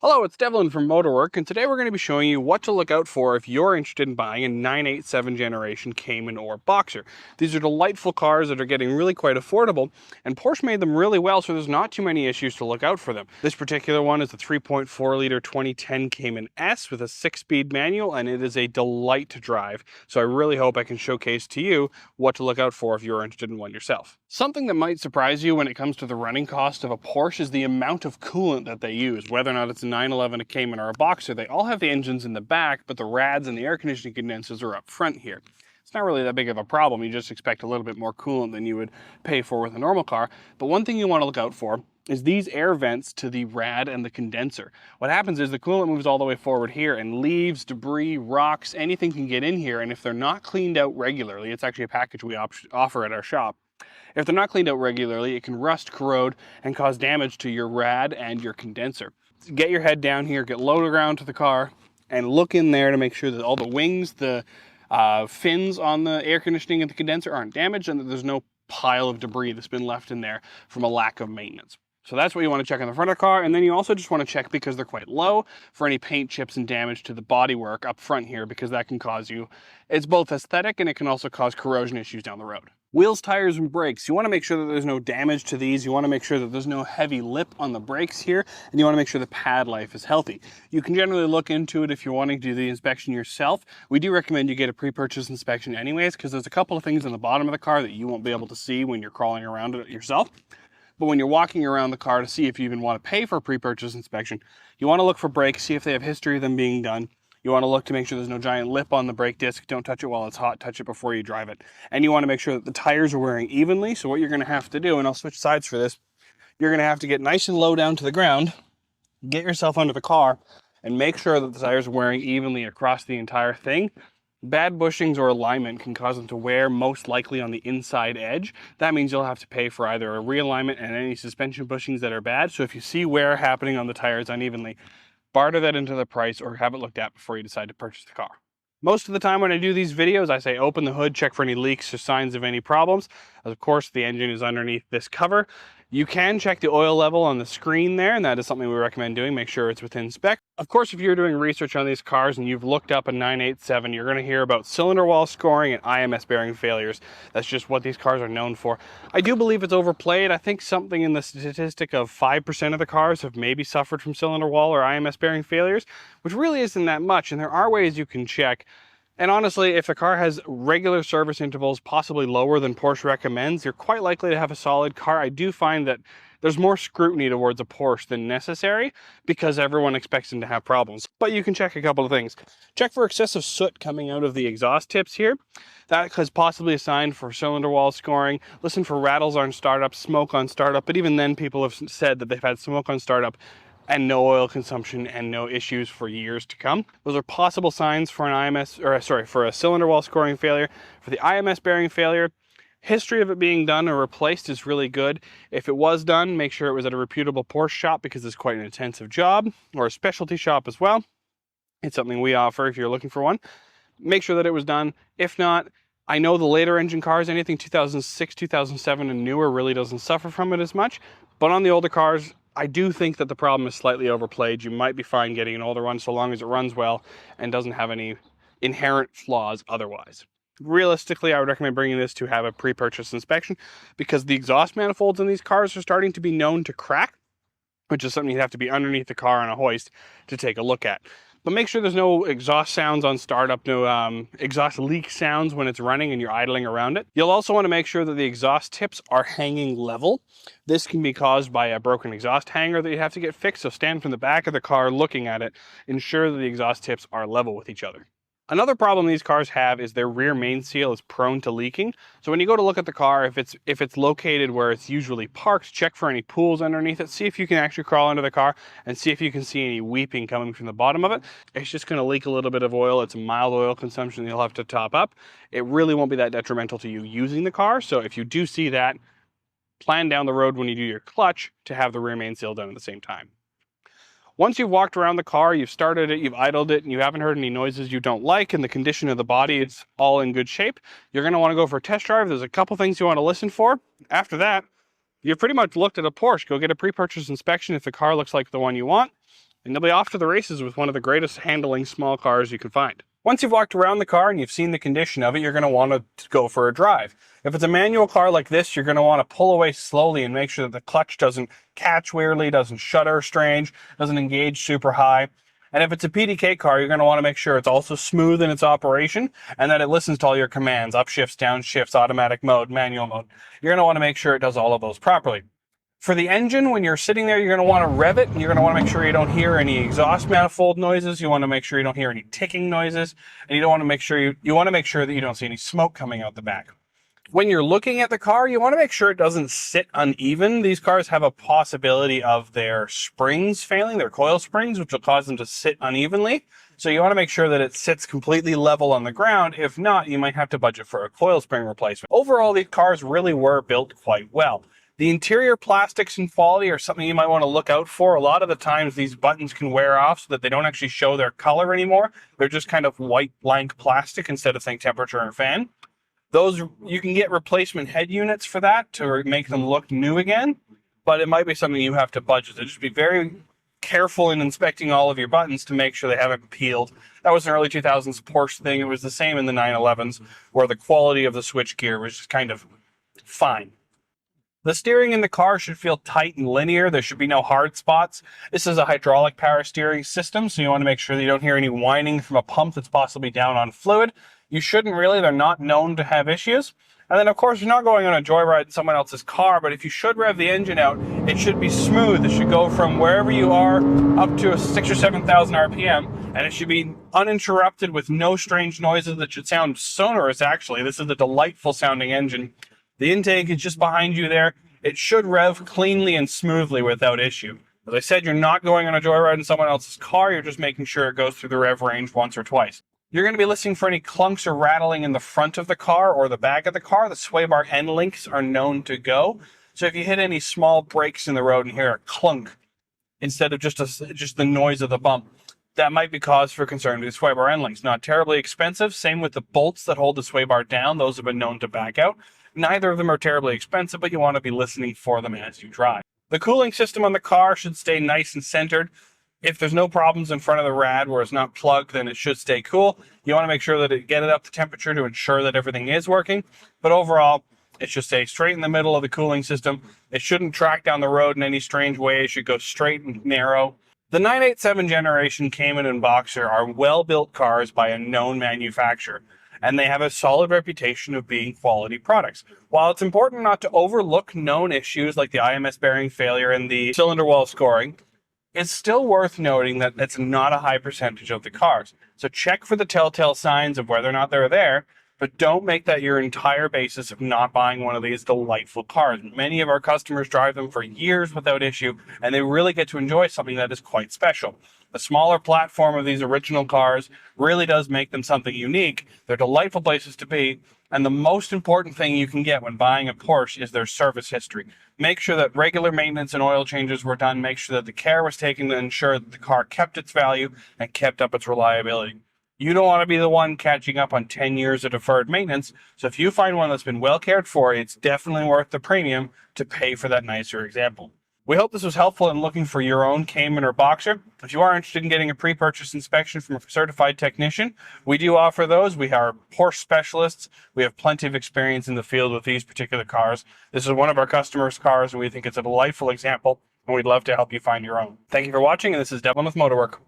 Hello, it's Devlin from Motorwork, and today we're going to be showing you what to look out for if you're interested in buying a 987 generation Cayman or Boxster. These are delightful cars that are getting really quite affordable, and Porsche made them really well, so there's not too many issues to look out for them. This particular one is the 3.4 liter 2010 Cayman S with a 6-speed manual, and it is a delight to drive. So I really hope I can showcase to you what to look out for if you're interested in one yourself. Something that might surprise you when it comes to the running cost of a Porsche is the amount of coolant that they use, whether or not it's a 911, a Cayman, or a Boxster. They all have the engines in the back, but the rads and the air conditioning condensers are up front here. It's not really that big of a problem. You just expect a little bit more coolant than you would pay for with a normal car. But one thing you want to look out for is these air vents to the rad and the condenser. What happens is the coolant moves all the way forward here, and leaves, debris, rocks, anything can get in here, and if they're not cleaned out regularly, it's actually a package we offer at our shop. If they're not cleaned out regularly, it can rust, corrode, and cause damage to your rad and your condenser. Get your head down here, get low to ground to the car, and look in there to make sure that all the wings, the fins on the air conditioning and the condenser aren't damaged, and that there's no pile of debris that's been left in there from a lack of maintenance. So that's what you want to check on the front of the car, and then you also just want to check, because they're quite low, for any paint chips and damage to the bodywork up front here, because that can cause you, it's both aesthetic and it can also cause corrosion issues down the road. Wheels, tires, and brakes. You want to make sure that there's no damage to these. You want to make sure that there's no heavy lip on the brakes here, and you want to make sure the pad life is healthy. You can generally look into it if you're wanting to do the inspection yourself. We do recommend you get a pre-purchase inspection anyways, because there's a couple of things on the bottom of the car that you won't be able to see when you're crawling around it yourself. But when you're walking around the car to see if you even want to pay for a pre-purchase inspection, you want to look for brakes, see if they have history of them being done. You want to look to make sure there's no giant lip on the brake disc. Don't touch it while it's hot. Touch it before you drive it. And you want to make sure that the tires are wearing evenly. So what you're going to have to do, and I'll switch sides for this, you're going to have to get nice and low down to the ground, get yourself under the car, and make sure that the tires are wearing evenly across the entire thing. Bad bushings or alignment can cause them to wear, most likely on the inside edge. That means you'll have to pay for either a realignment and any suspension bushings that are bad. So if you see wear happening on the tires unevenly, barter that into the price or have it looked at before you decide to purchase the car. Most of the time when I do these videos, I say open the hood, check for any leaks or signs of any problems. Of course, the engine is underneath this cover. You can check the oil level on the screen there, and that is something we recommend doing. Make sure it's within spec. Of course, if you're doing research on these cars and you've looked up a 987, you're going to hear about cylinder wall scoring and IMS bearing failures. That's just what these cars are known for. I do believe it's overplayed. I think something in the statistic of 5% of the cars have maybe suffered from cylinder wall or IMS bearing failures, which really isn't that much, and there are ways you can check. And honestly, if the car has regular service intervals, possibly lower than Porsche recommends, you're quite likely to have a solid car. I do find that there's more scrutiny towards a Porsche than necessary because everyone expects them to have problems. But you can check a couple of things. Check for excessive soot coming out of the exhaust tips here. That is possibly a sign for cylinder wall scoring. Listen for rattles on startup, smoke on startup, but even then people have said that they've had smoke on startup and no oil consumption and no issues for years to come. Those are possible signs for for a cylinder wall scoring failure. For the IMS bearing failure, history of it being done or replaced is really good. If it was done, make sure it was at a reputable Porsche shop because it's quite an intensive job, or a specialty shop as well. It's something we offer if you're looking for one. Make sure that it was done. If not, I know the later engine cars, anything 2006, 2007 and newer really doesn't suffer from it as much, but on the older cars, I do think that the problem is slightly overplayed. You might be fine getting an older one so long as it runs well and doesn't have any inherent flaws otherwise. Realistically, I would recommend bringing this to have a pre-purchase inspection because the exhaust manifolds in these cars are starting to be known to crack, which is something you'd have to be underneath the car on a hoist to take a look at. But make sure there's no exhaust sounds on startup, no exhaust leak sounds when it's running and you're idling around it. You'll also want to make sure that the exhaust tips are hanging level. This can be caused by a broken exhaust hanger that you have to get fixed, so stand from the back of the car looking at it, ensure that the exhaust tips are level with each other. Another problem these cars have is their rear main seal is prone to leaking. So when you go to look at the car, if it's located where it's usually parked, check for any pools underneath it. See if you can actually crawl under the car and see if you can see any weeping coming from the bottom of it. It's just going to leak a little bit of oil. It's a mild oil consumption that you'll have to top up. It really won't be that detrimental to you using the car. So if you do see that, plan down the road when you do your clutch to have the rear main seal done at the same time. Once you've walked around the car, you've started it, you've idled it, and you haven't heard any noises you don't like, and the condition of the body is all in good shape, you're going to want to go for a test drive. There's a couple things you want to listen for. After that, you've pretty much looked at a Porsche. Go get a pre-purchase inspection if the car looks like the one you want, and you'll be off to the races with one of the greatest handling small cars you can find. Once you've walked around the car and you've seen the condition of it, you're going to want to go for a drive. If it's a manual car like this, you're going to want to pull away slowly and make sure that the clutch doesn't catch weirdly, doesn't shudder strange, doesn't engage super high. And if it's a PDK car, you're going to want to make sure it's also smooth in its operation and that it listens to all your commands, upshifts, downshifts, automatic mode, manual mode. You're going to want to make sure it does all of those properly. For the engine, when you're sitting there, you're going to want to rev it, and you're going to want to make sure you don't hear any exhaust manifold noises. You want to make sure you don't hear any ticking noises, and you don't want to make sure you want to make sure that you don't see any smoke coming out the back. When you're looking at the car, you want to make sure it doesn't sit uneven. These cars have a possibility of their springs failing, their coil springs, which will cause them to sit unevenly. So you want to make sure that it sits completely level on the ground. If not, you might have to budget for a coil spring replacement. Overall, these cars really were built quite well. The interior plastics and quality are something you might want to look out for. A lot of the times these buttons can wear off so that they don't actually show their color anymore. They're just kind of white blank plastic instead of saying temperature and fan. Those, you can get replacement head units for that to make them look new again, but it might be something you have to budget. So just be very careful in inspecting all of your buttons to make sure they haven't peeled. That was an early 2000s Porsche thing. It was the same in the 911s, where the quality of the switchgear was just kind of fine. The steering in the car should feel tight and linear. There should be no hard spots. This is a hydraulic power steering system, so you want to make sure that you don't hear any whining from a pump that's possibly down on fluid. You shouldn't really. They're not known to have issues. And then, of course, you're not going on a joyride in someone else's car, but if you should rev the engine out, it should be smooth. It should go from wherever you are up to a 6,000 or 7,000 RPM, and it should be uninterrupted with no strange noises that should sound sonorous, actually. This is a delightful sounding engine. The intake is just behind you there. It should rev cleanly and smoothly without issue. As I said, you're not going on a joyride in someone else's car. You're just making sure it goes through the rev range once or twice. You're going to be listening for any clunks or rattling in the front of the car or the back of the car. The sway bar end links are known to go. So if you hit any small breaks in the road and hear a clunk instead of just the noise of the bump, that might be cause for concern with the sway bar end links. Not terribly expensive. Same with the bolts that hold the sway bar down. Those have been known to back out. Neither of them are terribly expensive, but you want to be listening for them as you drive. The cooling system on the car should stay nice and centered. If there's no problems in front of the rad where it's not plugged, then it should stay cool. You want to make sure that it get it up to temperature to ensure that everything is working. But overall, it should stay straight in the middle of the cooling system. It shouldn't track down the road in any strange way. It should go straight and narrow. The 987 generation Cayman and Boxster are well-built cars by a known manufacturer, and they have a solid reputation of being quality products. While it's important not to overlook known issues like the IMS bearing failure and the cylinder wall scoring, it's still worth noting that it's not a high percentage of the cars. So check for the telltale signs of whether or not they're there, but don't make that your entire basis of not buying one of these delightful cars. Many of our customers drive them for years without issue, and they really get to enjoy something that is quite special. The smaller platform of these original cars really does make them something unique. They're delightful places to be, and the most important thing you can get when buying a Porsche is their service history. Make sure that regular maintenance and oil changes were done. Make sure that the care was taken to ensure that the car kept its value and kept up its reliability. You don't want to be the one catching up on 10 years of deferred maintenance, so if you find one that's been well cared for, it's definitely worth the premium to pay for that nicer example. We hope this was helpful in looking for your own Cayman or Boxster. If you are interested in getting a pre-purchase inspection from a certified technician, we do offer those. We are Porsche specialists. We have plenty of experience in the field with these particular cars. This is one of our customers' cars, and we think it's a delightful example, and we'd love to help you find your own. Thank you for watching, and this is Devlin with Motorwork.